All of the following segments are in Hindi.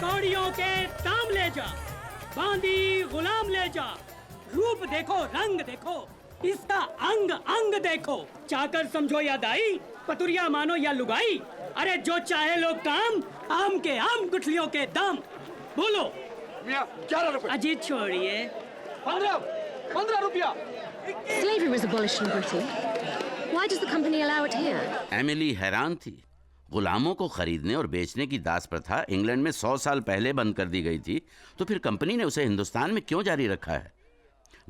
कौड़ियों के दाम ले जा, बांदी गुलाम ले जा। रूप देखो, रंग देखो, इसका अंग अंग देखो। चाकर समझो या दाई, पतुरिया मानो या लुगाई, अरे जो चाहे लोग काम, आम के आम गुठलियों के दाम। बोलो मियां 11 रुपए। अजीत छोड़िए। 15 रुपया। Slavery was abolished in Britain. Why does the company allow it here? Emily हैरान थी। गुलामों को खरीदने और बेचने की दास प्रथा इंग्लैंड में 100 साल पहले बंद कर दी गई थी, तो फिर कंपनी ने उसे हिंदुस्तान में क्यों जारी रखा है?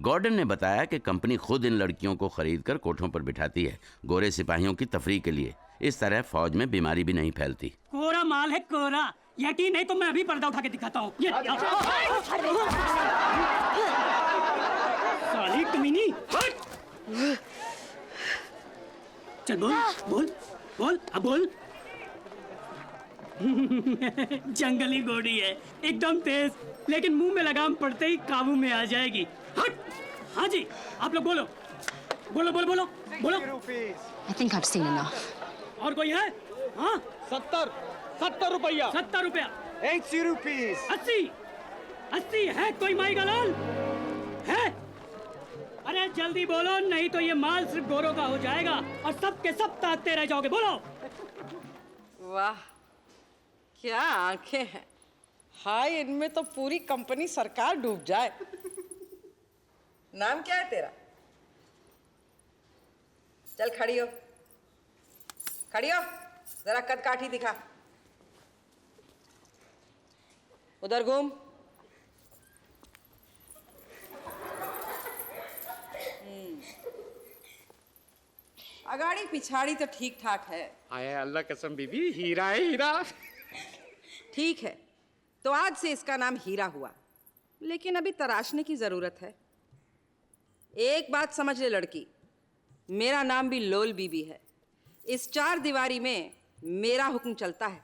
गॉर्डन ने बताया कि कंपनी खुद इन लड़कियों को खरीदकर कोठों पर बिठाती है, गोरे सिपाहियों की तफरीह के लिए। इस तरह फौज में बीमारी भी नहीं फैलती। कोरा माल है कोरा, यकीन नहीं तो मैं अभी पर्दा उठा के दिखाता हूँ। साली कमीनी, चल बोल बोल बोल, अब बोल। जंगली घोड़ी है, एकदम तेज, लेकिन मुंह में लगाम पड़ते ही काबू में आ जाएगी। हट। हाँ जी, आप लोग बोलो बोलो बोलो बोलो बोलो। I think I've seen enough. और कोई है? हाँ 70 रुपया। 70 रुपया। 80 rupees. 80 है कोई माई का लाल है? अरे जल्दी बोलो, नहीं तो ये माल सिर्फ गोरों का हो जाएगा और सब के सब ताकते रह जाओगे। बोलो। वाह, क्या आंखें हैं। हाय, इनमें तो पूरी कंपनी सरकार डूब जाए। नाम क्या है तेरा? चल खड़ी हो, खड़ी हो, जरा कद काठी दिखा। उधर घूम। अगाड़ी पिछाड़ी तो ठीक ठाक है। आए अल्लाह कसम बीबी, हीरा है हीरा। ठीक है, तो आज से इसका नाम हीरा हुआ, लेकिन अभी तराशने की जरूरत है। एक बात समझ ले लड़की, मेरा नाम भी लोल बीबी है। इस 4 दीवारी में मेरा हुक्म चलता है।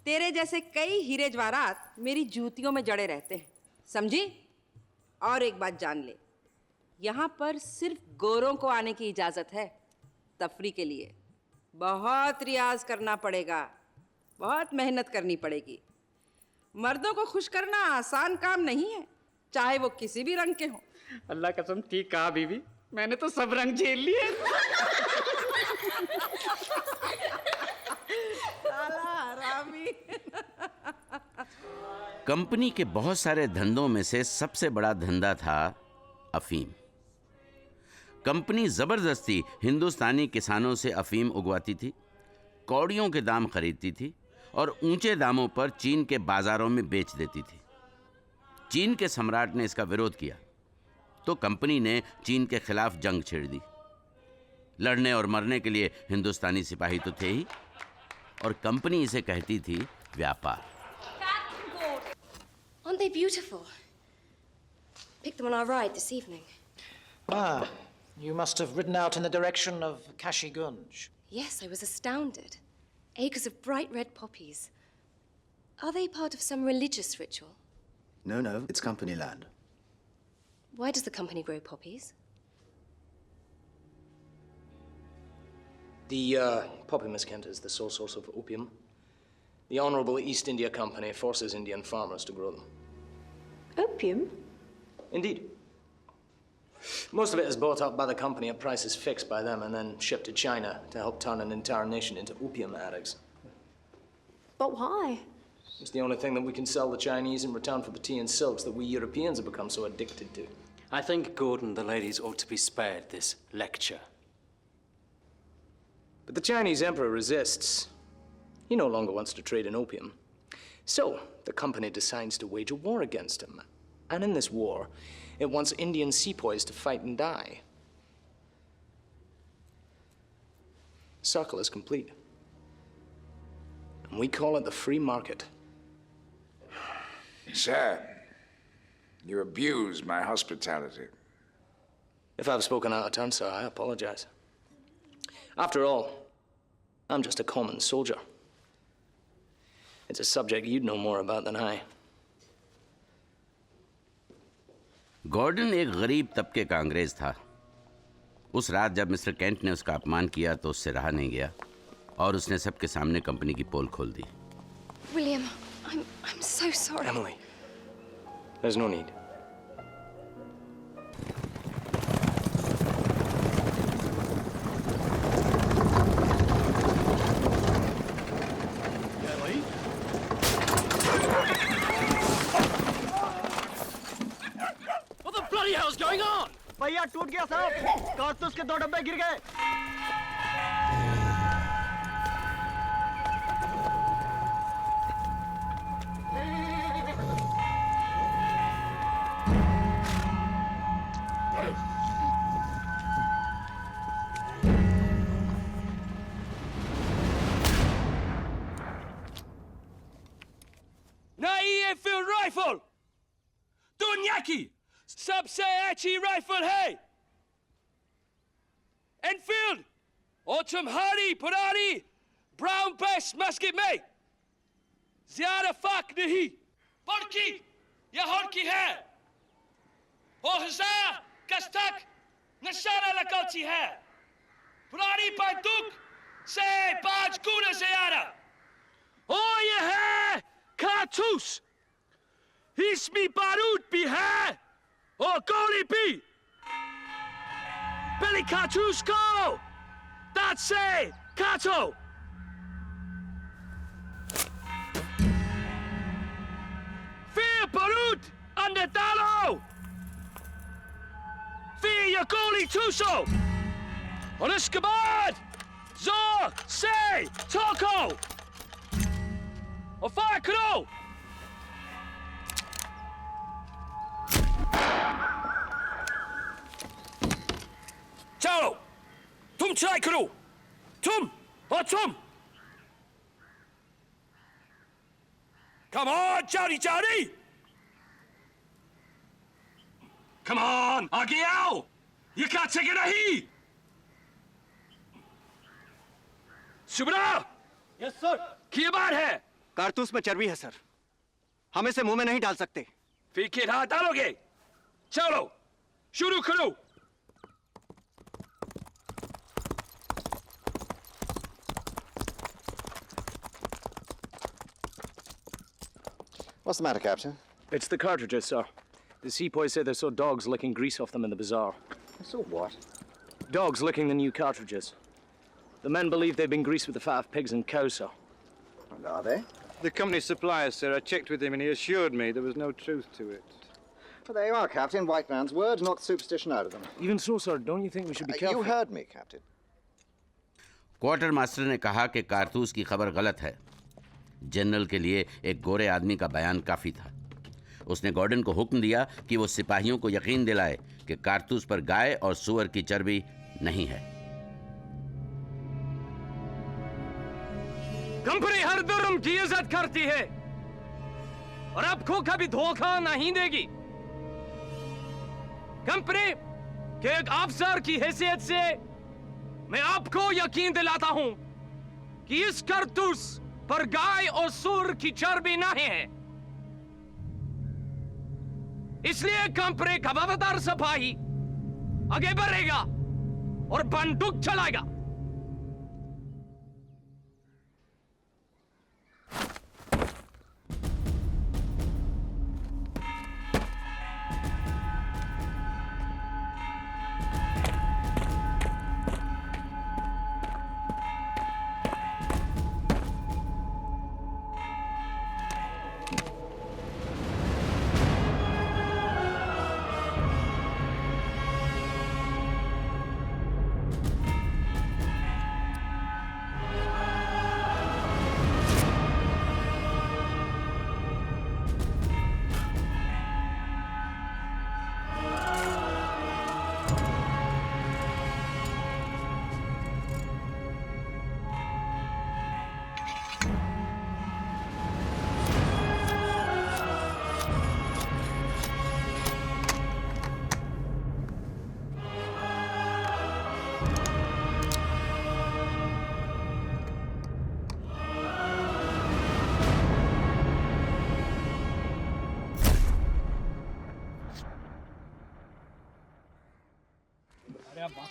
तेरे जैसे कई हीरे जवाहरात मेरी जूतियों में जड़े रहते हैं, समझी? और एक बात जान ले, यहाँ पर सिर्फ गोरों को आने की इजाज़त है, तफरी के लिए। बहुत रियाज करना पड़ेगा, बहुत मेहनत करनी पड़ेगी। मर्दों को खुश करना आसान काम नहीं है, चाहे वो किसी भी रंग के हों। अल्लाह कसम ठीक कहा बीबी, मैंने तो सब रंग झेल लिए। साला हरामी। कंपनी के बहुत सारे धंधों में से सबसे बड़ा धंधा था अफीम। कंपनी जबरदस्ती हिंदुस्तानी किसानों से अफीम उगवाती थी, कौड़ियों के दाम खरीदती थी और ऊंचे दामों पर चीन के बाजारों में बेच देती थी। चीन के सम्राट ने इसका विरोध किया तो कंपनी ने चीन के खिलाफ जंग छेड़ दी। लड़ने और मरने के लिए हिंदुस्तानी सिपाही तो थे ही, और कंपनी इसे कहती थी व्यापार। Aren't they beautiful? Picked them on our ride this evening. Ah, you must have ridden out in the direction of Kashi Gunj. Yes, I was astounded. Acres of bright red poppies. Are they part of some religious ritual? No, it's company land. Why does the company grow poppies? The poppy miscent is the sole source of opium. The Honorable East India Company forces Indian farmers to grow them. Opium? Indeed. Most of it is bought up by the company at prices fixed by them and then shipped to China to help turn an entire nation into opium addicts. But why? It's the only thing that we can sell the Chinese in return for the tea and silks that we Europeans have become so addicted to. I think, Gordon, the ladies ought to be spared this lecture. But the Chinese emperor resists. He no longer wants to trade in opium. So, the company decides to wage a war against him. And in this war, it wants Indian sepoys to fight and die. The circle is complete. And we call it the free market. Sir, you abuse my hospitality. If I've spoken out of turn, sir, I apologize. After all, I'm just a common soldier. It's a subject you'd know more about than I. Gordon एक गरीब तबके का अंग्रेज था। उस रात जब मिस्टर केंट ने उसका अपमान किया तो उससे रहा नहीं गया और उसने सबके सामने कंपनी की पोल खोल दी। William, I'm so sorry. Emily, there's no need. What the bloody hell's going on? भैया टूट गया साहब, कारतूस के 2 डब्बे गिर गए। नई एनफील्ड राइफल दुनिया की सबसे अच्छी राइफल है। एनफील्ड और तुम्हारी पुरानी ब्राउन बेस मस्केट में ज्यादा फर्क नहीं, बल्कि यह हल्की है और 1000 गज तक निशाना लगाती है। पुरानी बंदूक से 5 गुना ज्यादा। और यह है कारतूस, इसमें बारूद भी है और गोली भी। पहले कारतूस को दांत से काटो। फिर बारूद अंदर डालो, फिर ये गोली ठूसो और इसके बाद जोर से ठोको और फायर करो। चलो तुम ट्राई करो, तुम और तुम। Come on, Johnny Johnny! Come on, आगे आओ, ये काटे नहीं। Subra, yes sir. क्या बात है? कारतूस में चर्बी है सर, हम इसे मुंह में नहीं डाल सकते। फिर किधर हाथ डालोगे? चलो शुरू करो। What's the matter, Captain? It's the cartridges, sir. The sepoys say they saw dogs licking grease off them in the bazaar. So what? Dogs licking the new cartridges. The men believe they've been greased with the fat of pigs and cows, sir. And are they? The company supplier, sir, I checked with him and he assured me there was no truth to it. Well, there you are, Captain. White man's words, knock the superstition out of them. Even so, sir, don't you think we should be careful? You heard me, Captain. Quarter master ने कहा कि कारतूस की खबर गलत है। जनरल के लिए एक गोरे आदमी का बयान काफी था। उसने गॉर्डन को हुक्म दिया कि वो सिपाहियों को यकीन दिलाए कि कारतूस पर गाय और सूअर की चर्बी नहीं है। कंपनी हर धर्म की इज्जत करती है और आपको कभी धोखा नहीं देगी। कंपनी के एक अफसर की हैसियत से मैं आपको यकीन दिलाता हूं कि इस कारतूस पर गाय और सूअर की चर्बी नहीं है। इसलिए कंपनी का वफादार सिपाही आगे बढ़ेगा और बंदूक चलाएगा।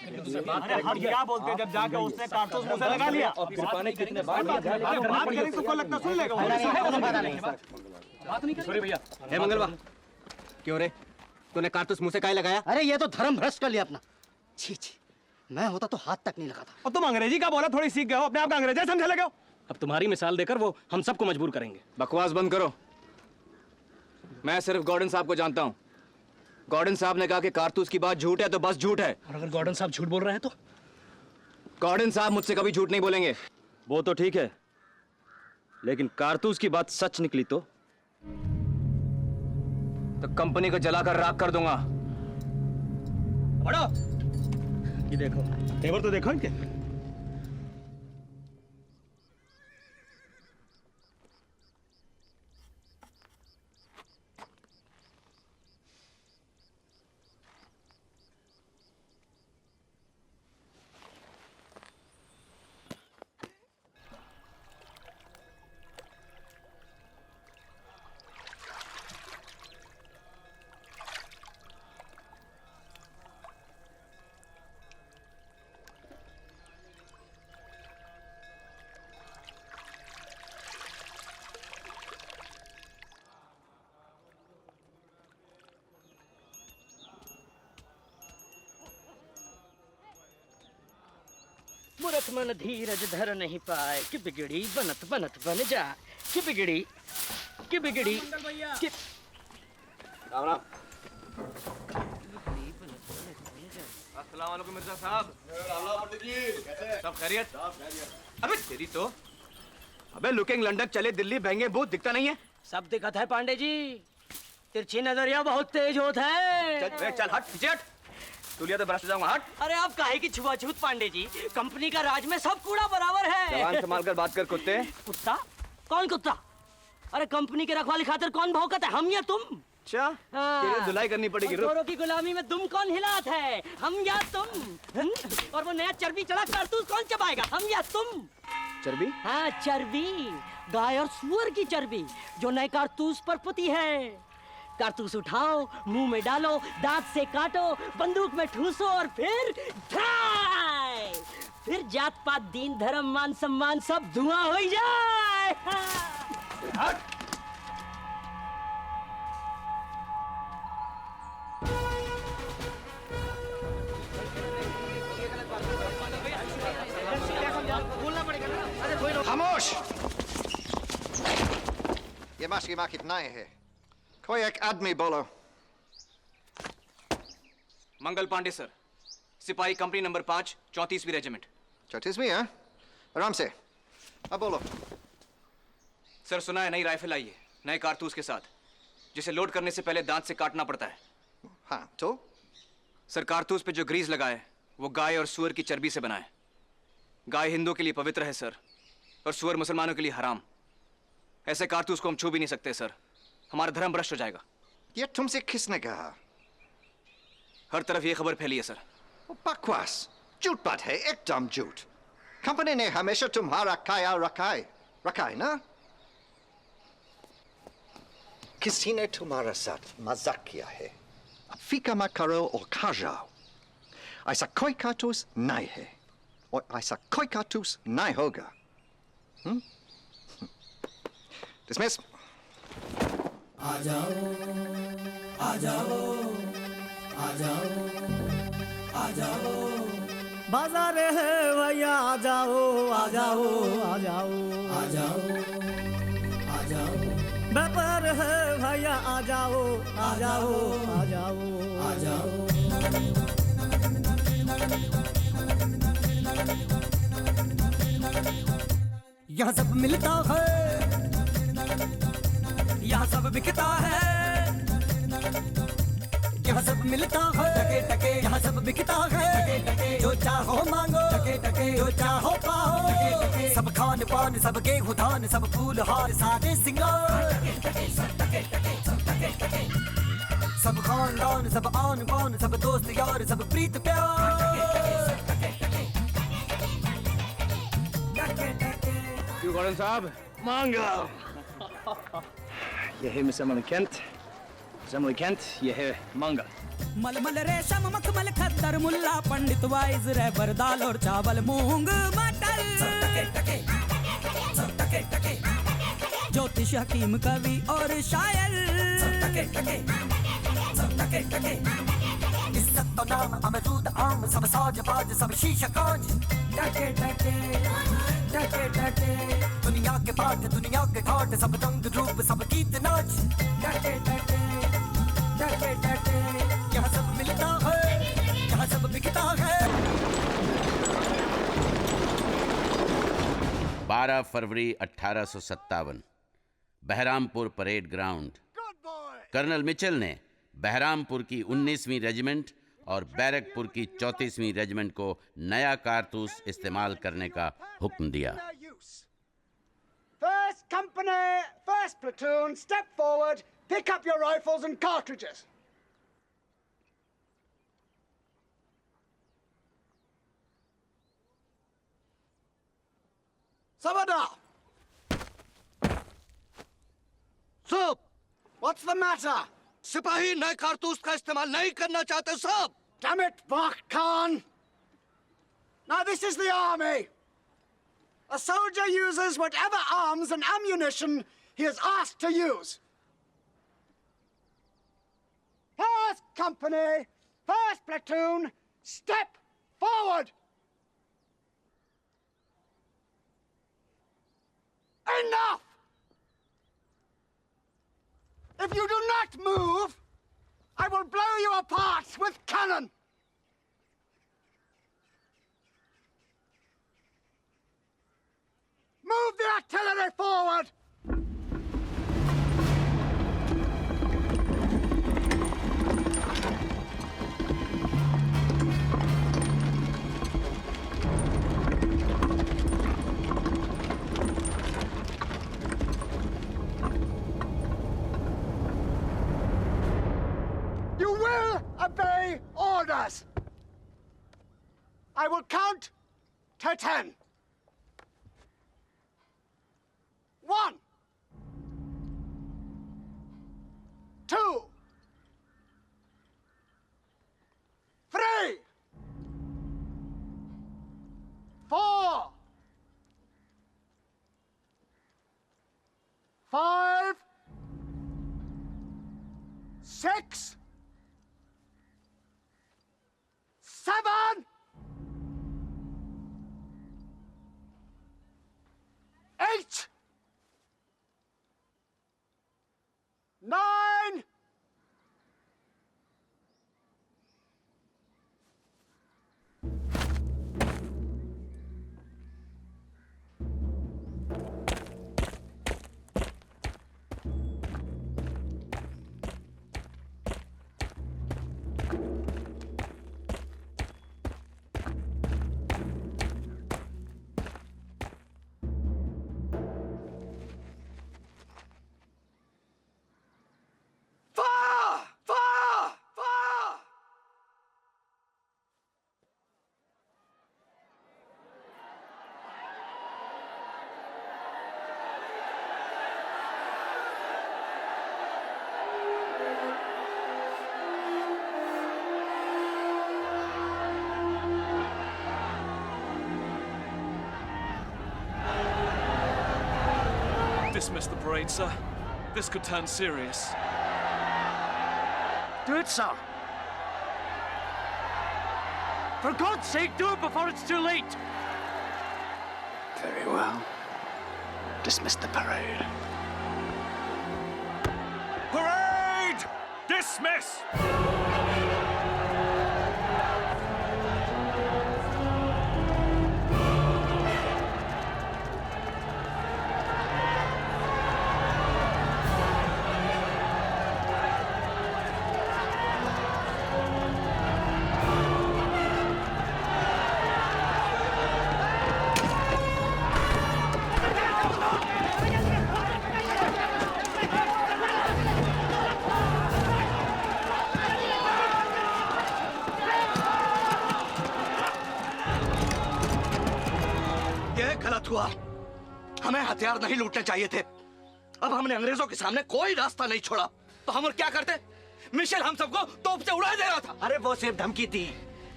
अरे हम क्या बोलते जब जाके उसने कारतूस मुंह से लगा लिया और फिर पानी कितने बात करें तो लगता सुन लेगा बात नहीं सॉरी भैया। हे मंगलवा, क्यों रे तूने कारतूस मुंह से काहे लगाया? अरे ये तो धर्म भ्रष्ट कर लिया अपना। छी छी, मैं होता तो हाथ तक नहीं लगाता। और तुम अंग्रेजी का बोला थोड़ी सीख गए हो, अपने आप का अंग्रेजी समझने लगे हो। अब तुम्हारी मिसाल देकर वो हम सबको मजबूर करेंगे। बकवास बंद करो। मैं सिर्फ गॉर्डन साहब को जानता हूँ। गॉर्डन साहब ने कहा कि कारतूस की बात झूठ है तो बस झूठ है। और अगर गॉर्डन साहब झूठ बोल रहे हैं तो? गॉर्डन साहब मुझसे कभी झूठ नहीं बोलेंगे। वो तो ठीक है, लेकिन कारतूस की बात सच निकली तो कंपनी को जलाकर राख कर दूंगा। बड़ो ये देखो, तेवर तो देखो इनके। मूर्ख मन धीरज धर नहीं पाए कि बिगड़ी बनत बनत बन जाए, कि बिगड़ी कि राम राम। अस्सलाम वालेकुम मिर्जा साहब। राम राम पंडित जी, कैसे? सब खैरियत? अबे तेरी तो, अबे लुकिंग लंडन चले दिल्ली बहंगे बूथ दिखता नहीं है। सब दिक्कत है पांडे जी, तिरछी नजरिया बहुत तेज होता है। चल हट पीछे हट, तू लिया तो बरस जाऊंगा, हट। अरे आप काहे की छुआछूत पांडे जी, कंपनी का राज में सब कूड़ा बराबर है। जवान संभाल कर बात कर कुत्ते। कुत्ता? कौन कुत्ता? अरे कंपनी के रखवाली खातिर कौन भौंकत है, हम या तुम? अच्छा, तेरी धुलाई करनी पड़ेगी। औरों की गुलामी में दुम कौन हिलात है, हम या तुम? और वो नया चर्बी चढ़ा कारतूस कौन चबाएगा, हम या तुम? चर्बी? हाँ चर्बी, गाय और सुअर की चर्बी जो नए कारतूस पर पुती है। कारतूस उठाओ, मुंह में डालो, दांत से काटो, बंदूक में ठूसो और फिर ड्राई। फिर जात पात दीन धर्म मान सम्मान सब धुआं हो जाए। हट। खामोश! ये मास्की माँ कितना है? कोई एक आदमी बोलो। मंगल पांडे सर, सिपाही कंपनी नंबर 5, 34वीं रेजिमेंट। 34वीं हाँ? आराम से। अब बोलो। सर सुना है नई राइफल आई है, नए कारतूस के साथ, जिसे लोड करने से पहले दांत से काटना पड़ता है। हाँ तो? सर कारतूस पे जो ग्रीस लगा है वो गाय और सुअर की चर्बी से बना है। गाय हिंदुओं के लिए पवित्र है सर, और सुअर मुसलमानों के लिए हराम। ऐसे कारतूस को हम छू भी नहीं सकते सर, हमारा धर्म भ्रष्ट हो जाएगा। ये तुमसे किसने कहा? हर तरफ ये खबर फैली है सर। बकवास, झूठ बात है, एकदम झूठ। कंपनी ने हमेशा तुम्हारा ख्याल रखा है ना? किसी ने तुम्हारा साथ मजाक किया है। अब फीका मत करो और खा जाओ। ऐसा कोई कारतूस नहीं है, और ऐसा कोई कारतूस नहीं होगा। Dismiss. आ जाओ, आ जाओ, आ जाओ, आ जाओ। बाजार है भैया, आ जाओ, आ जाओ, आ जाओ, आ जाओ, आ जाओ। व्यापार है भैया, आ जाओ, आ जाओ, आ जाओ, आ जाओ। यहाँ सब मिलता है, यहाँ सब बिकता है, यहाँ सब मिलता है, टके टके यहाँ सब बिकता है, टके टके जो चाहो मांगो, टके टके जो चाहो पाओ, टके टके सब खान पान, सब गेहूं धान, सब फूल हार सादे सिंगार, सब खानदान, सब आन बान, सब दोस्त यार, सब प्रीत प्यार। गॉर्डन साहब, मांगा। Yeah, hey, Miss Emily Kent. Assembly Kent, ये है मंगल. मलमल रेशम मखमल खद्दर मुल्ला पंडित वाइज रहबर दाल और चावल मूंग मटर ज्योतिष हकीम कवि और शायर इज्जत तो नाम अमरूद आम सब साज बाज सब शीशा कांच टके टके टके टके दुनिया के पाठ दुनिया के ठाट सब रंग रूप सब गीत नाच टके टके टके टके यहाँ सब मिलता है यहाँ सब बिकता है। 12 फरवरी 1857 Berhampore parade ground. Colonel Mitchell ने बहरामपुर की 19वीं रेजिमेंट और बैरकपुर की 34वीं रेजिमेंट को नया कारतूस इस्तेमाल करने का हुक्म दिया। First company, first platoon, step forward, pick up your rifles and cartridges. Sabada! Sir, what's the matter? सिपाही नए कारतूस का इस्तेमाल नहीं करना चाहते साहब। Damn it, Bach Khan! Now this is the army. A soldier uses whatever arms and ammunition he is asked to use. First company, first platoon, step forward. Enough! If you do not move, I will blow you apart with cannon. Move the artillery forward! You will obey orders. I will count to 10. 1, 2, 3, 4, 5, 6, 7, 8, 9, Dismiss the parade, sir. This could turn serious. Do it, sir. For God's sake, do it before it's too late! Very well. Dismiss the parade. Parade! Dismiss! गलत हुआ। हमें हथियार नहीं लूटने चाहिए थे। अब हमने अंग्रेजों के सामने कोई रास्ता नहीं छोड़ा, तो हम और क्या करते? मिशेल हम सबको तोप से उड़ा दे रहा था। अरे वो सिर्फ धमकी थी,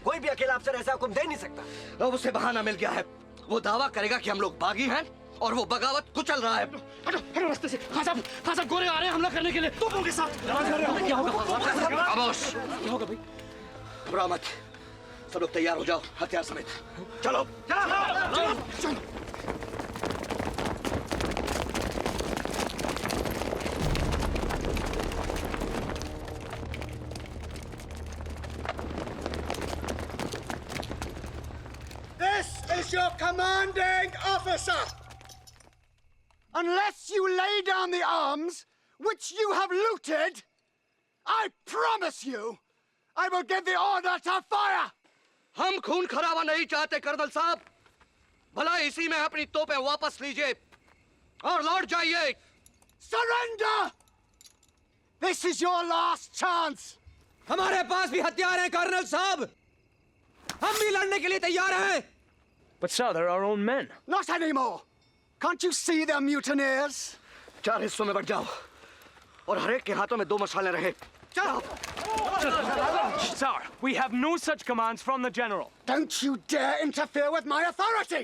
कोई भी अकेला अफसर ऐसा हुक्म दे नहीं सकता। अब उसे बहाना मिल गया है, वो दावा करेगा कि हम लोग बागी हैं और वो बगावत कुचल रहा है। हटो रास्ते से। खान साहब गोरे आ रहे हैं हमला करने के लिए। तोपों के साथ। क्या होगा? खामोश। क्या होगा भाई? घबराओ मत, सब लोग तैयार हो जाओ, हथियार समेत। चलो चलो। This is your commanding officer. Unless you lay down the arms which you have looted, I promise you, I will give the order to fire. हम खून खराबा नहीं चाहते कर्नल साहब, भला इसी में अपनी तोपें वापस लीजिए और लौट जाइए। Surrender! This is your last chance. हमारे पास भी हथियार हैं कर्नल साहब, हम भी लड़ने के लिए तैयार हैं। But sir, they're our own men. Not anymore. Can't you see they're mutineers? 4 हिस्सों में बट जाओ और हर एक के हाथों में 2 मशालें रहे। चलो। Sir, we have no such commands from the general. Don't you dare interfere with my authority!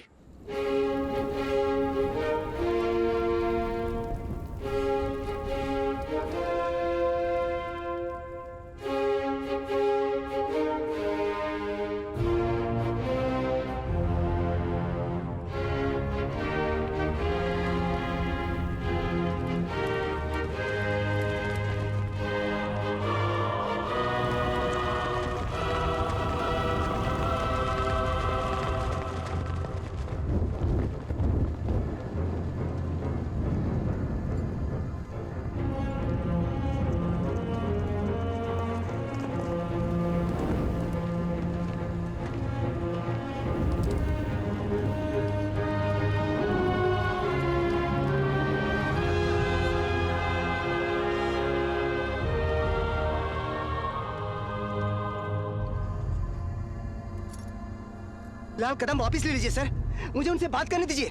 लाल कदम वापस ले लीजिए सर, मुझे उनसे बात करने दीजिए।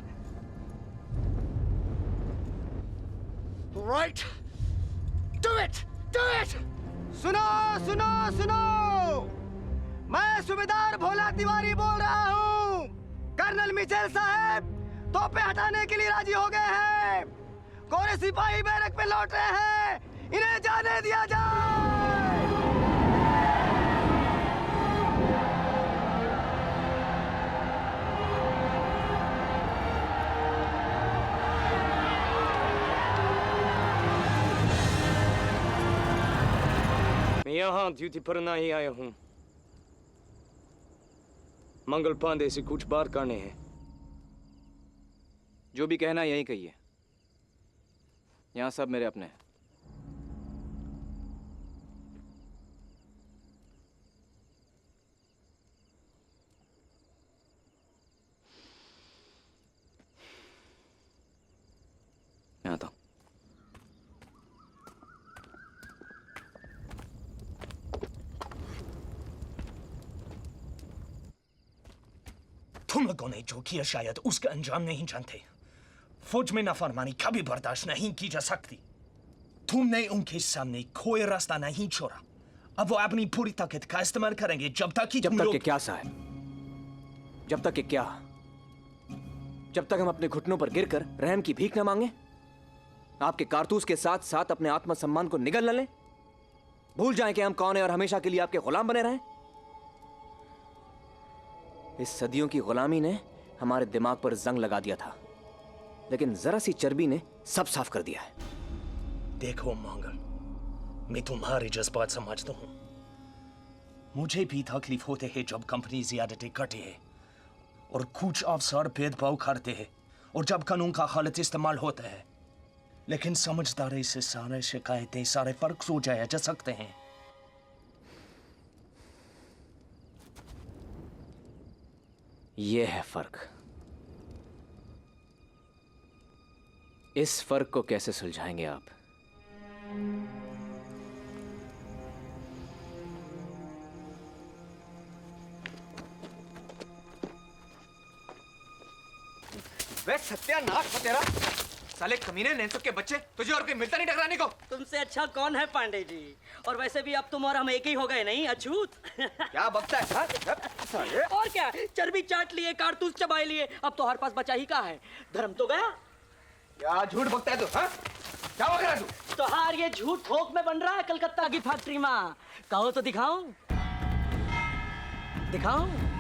Right, do it, do it. सुनो सुनो सुनो, मैं सूबेदार भोला तिवारी बोल रहा हूँ। कर्नल मिचेल साहब तोपें हटाने के लिए राजी हो गए हैं। कोरे सिपाही बैरक पे लौट रहे हैं, इन्हें जाने दिया जाए। मैं यहाँ ड्यूटी पर नहीं आया हूँ, मंगल पांडे से कुछ बात करने हैं। जो भी कहना यही कहिए, यहाँ सब मेरे अपने हैं। मैं आता हूँ। तुम लोगों ने जो किया शायद उसका अंजाम नहीं जानते। फौज में नाफरमानी कभी बर्दाश्त नहीं की जा सकती। तुमने उनके सामने कोई रास्ता नहीं छोड़ा। अब वो अपनी पूरी ताकत का इस्तेमाल करेंगे जब तक कि जब तक के क्या साहब? जब तक के क्या? जब तक हम अपने घुटनों पर गिरकर रहम की भीख न मांगे, आपके कारतूस के साथ साथ अपने आत्मसम्मान को निगल न लें, भूल जाएं कि हम कौन है और हमेशा के लिए आपके गुलाम बने रहें। इस सदियों की गुलामी ने हमारे दिमाग पर जंग लगा दिया था, लेकिन जरा सी चर्बी ने सब साफ कर दिया है। देखो मंगल, मैं तुम्हारे जज्बात समझता हूं। मुझे भी तकलीफ होते है जब कंपनी ज्यादती करती है और कुछ अफसर भेदभाव करते हैं और जब कानून का गलत इस्तेमाल होता है, लेकिन समझदारी से सारे शिकायतें, सारे फर्क सोचा जा सकते हैं। यह है फर्क। इस फर्क को कैसे सुलझाएंगे आप? वे सत्यानाश हो तेरा। साले कमीने नेंसुक के बच्चे, तुझे और कोई मिलता नहीं टकराने को। तुमसे अच्छा कौन है पांडे जी? और वैसे भी अब तुम और हम एक ही हो गए नहीं अछूत? क्या बकता है? और क्या, चर्बी चाट लिए, कारतूस चबाए लिए, अब तो हर पास बचा ही कहाँ है? धर्म तो गया। क्या झूठ बकता है तू? हाँ? क्या बक रहा है तू? तो हार ये झूठ थोक में बन रहा है कलकत्ता की फैक्ट्री में। कहो तो दिखाऊं? दिखाऊं?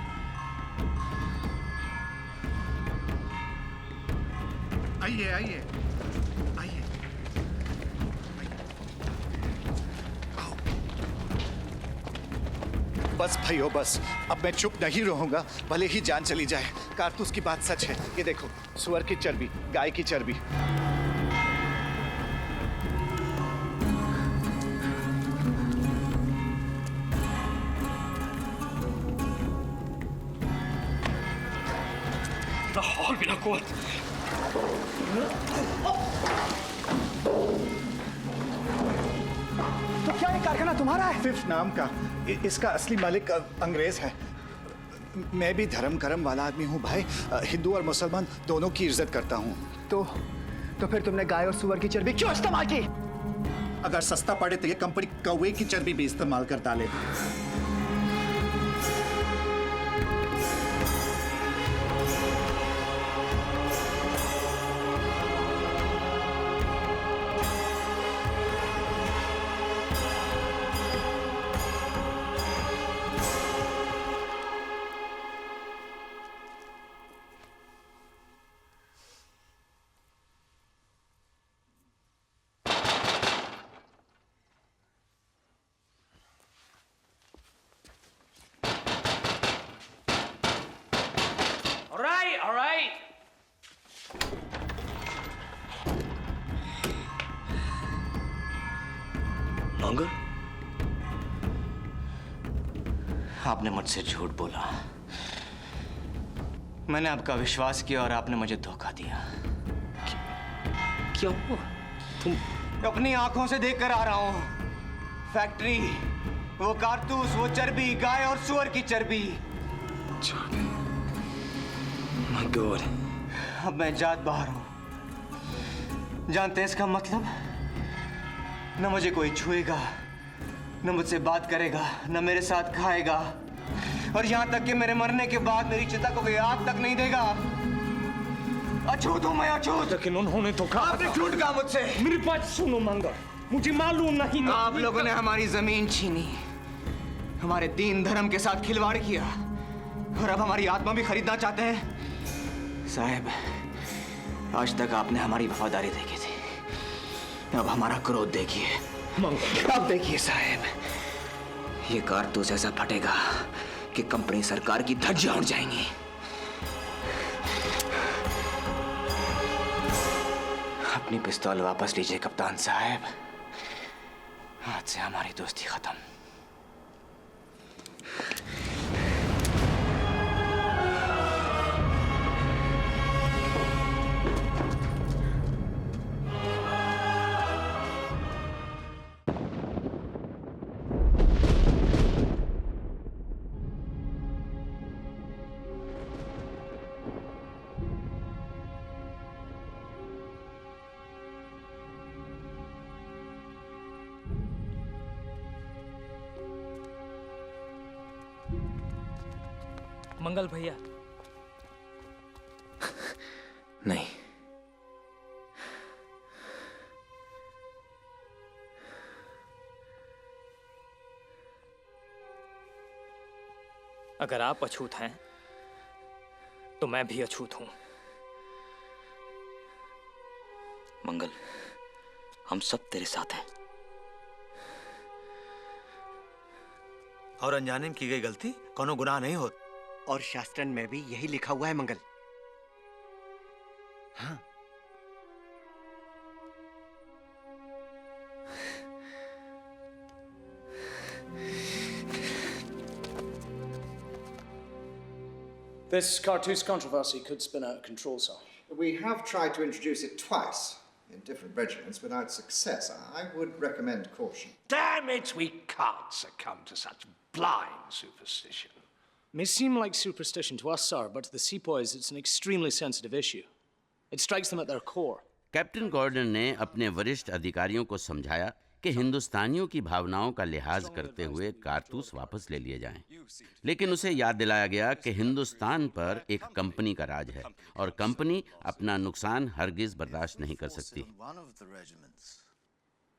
आइए आइए आइए। बस भाइयों बस, अब मैं चुप नहीं रहूंगा, भले ही जान चली जाए। कारतूस की बात सच है। ये देखो, सुअर की चर्बी, गाय की चर्बी। तो क्या ये कारखाना तुम्हारा है? फिफ्थ नाम का। इसका असली मालिक अंग्रेज है। मैं भी धर्म करम वाला आदमी हूँ भाई। हिंदू और मुसलमान दोनों की इज्जत करता हूँ। तो फिर तुमने गाय और सुअर की चर्बी क्यों इस्तेमाल की? अगर सस्ता पड़े तो ये कंपनी कौवे की चर्बी भी इस्तेमाल कर डाले। All right. मंगल, आपने मुझसे झूठ बोला। मैंने आपका विश्वास किया और आपने मुझे धोखा दिया। क्यों? तुम अपनी आंखों से देख कर आ रहा हूं। फैक्ट्री, वो कारतूस, वो चर्बी, गाय और सुअर की चर्बी। My God. अब मैं जात बाहर हूं। जानते हैं इसका मतलब? न मुझे कोई छुएगा, न मुझसे बात करेगा, न मेरे साथ खाएगा, और यहां तक कि मेरे मरने के बाद मेरी चिता को कोई आग तक नहीं देगा। अछूत हूं मैं, अछूत। लेकिन उन्होंने तो कहा आपने झूठ कहा मुझसे। मेरी बात सुनो मंगल, मुझे मालूम नहीं। आप लोगों ने हमारी जमीन छीनी, हमारे दीन धर्म के साथ खिलवाड़ किया, और अब हमारी आत्मा भी खरीदना चाहते हैं। साहब, आज तक आपने हमारी वफादारी देखी थी, अब हमारा क्रोध देखिए। अब देखिए साहब, ये कारतूस ऐसा फटेगा कि कंपनी सरकार की धज्जियां उड़ जाएंगी। अपनी पिस्तौल वापस लीजिए कप्तान साहब, आज से हमारी दोस्ती खत्म। मंगल भैया। नहीं, अगर आप अछूत हैं तो मैं भी अछूत हूं। मंगल, हम सब तेरे साथ हैं। और अनजाने में की गई गलती कोनो गुनाह नहीं होता। और शास्त्रन में भी यही लिखा हुआ है मंगल। हाँ। This Cartouche controversy could spin out of control, sir. We have tried to introduce it twice in different regiments without success. I would recommend caution. Damn it, we can't succumb to such blind superstition. May seem like superstition to us, sir, but to the sepoys it's an extremely sensitive issue. It strikes them at their core. Captain Gordon ने अपने वरिष्ठ अधिकारियों को समझाया कि हिंदुस्तानियों की भावनाओं का लिहाज करते हुए कारतूस वापस ले लिए जाएं। लेकिन उसे याद दिलाया गया कि हिंदुस्तान पर एक कंपनी का राज है और कंपनी अपना नुकसान हरगिज बर्दाश्त नहीं कर सकती।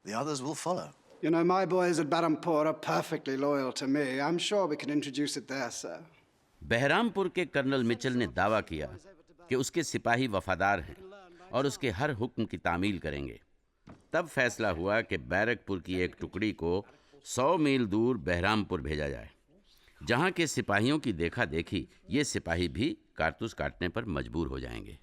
The others will follow. You know, my boys at Barampur are perfectly loyal to me. I'm sure we can introduce it there, sir. Baharampur के कर्नल मिचेल ने दावा किया कि उसके सिपाही वफादार हैं और उसके हर हुक्म की तामील करेंगे। तब फैसला हुआ कि बैरकपुर की एक टुकड़ी को 100 मील दूर बहरामपुर भेजा जाए। जहां के सिपाहियों की देखा देखी ये सिपाही भी कारतूस काटने पर मजबूर हो जाएंगे।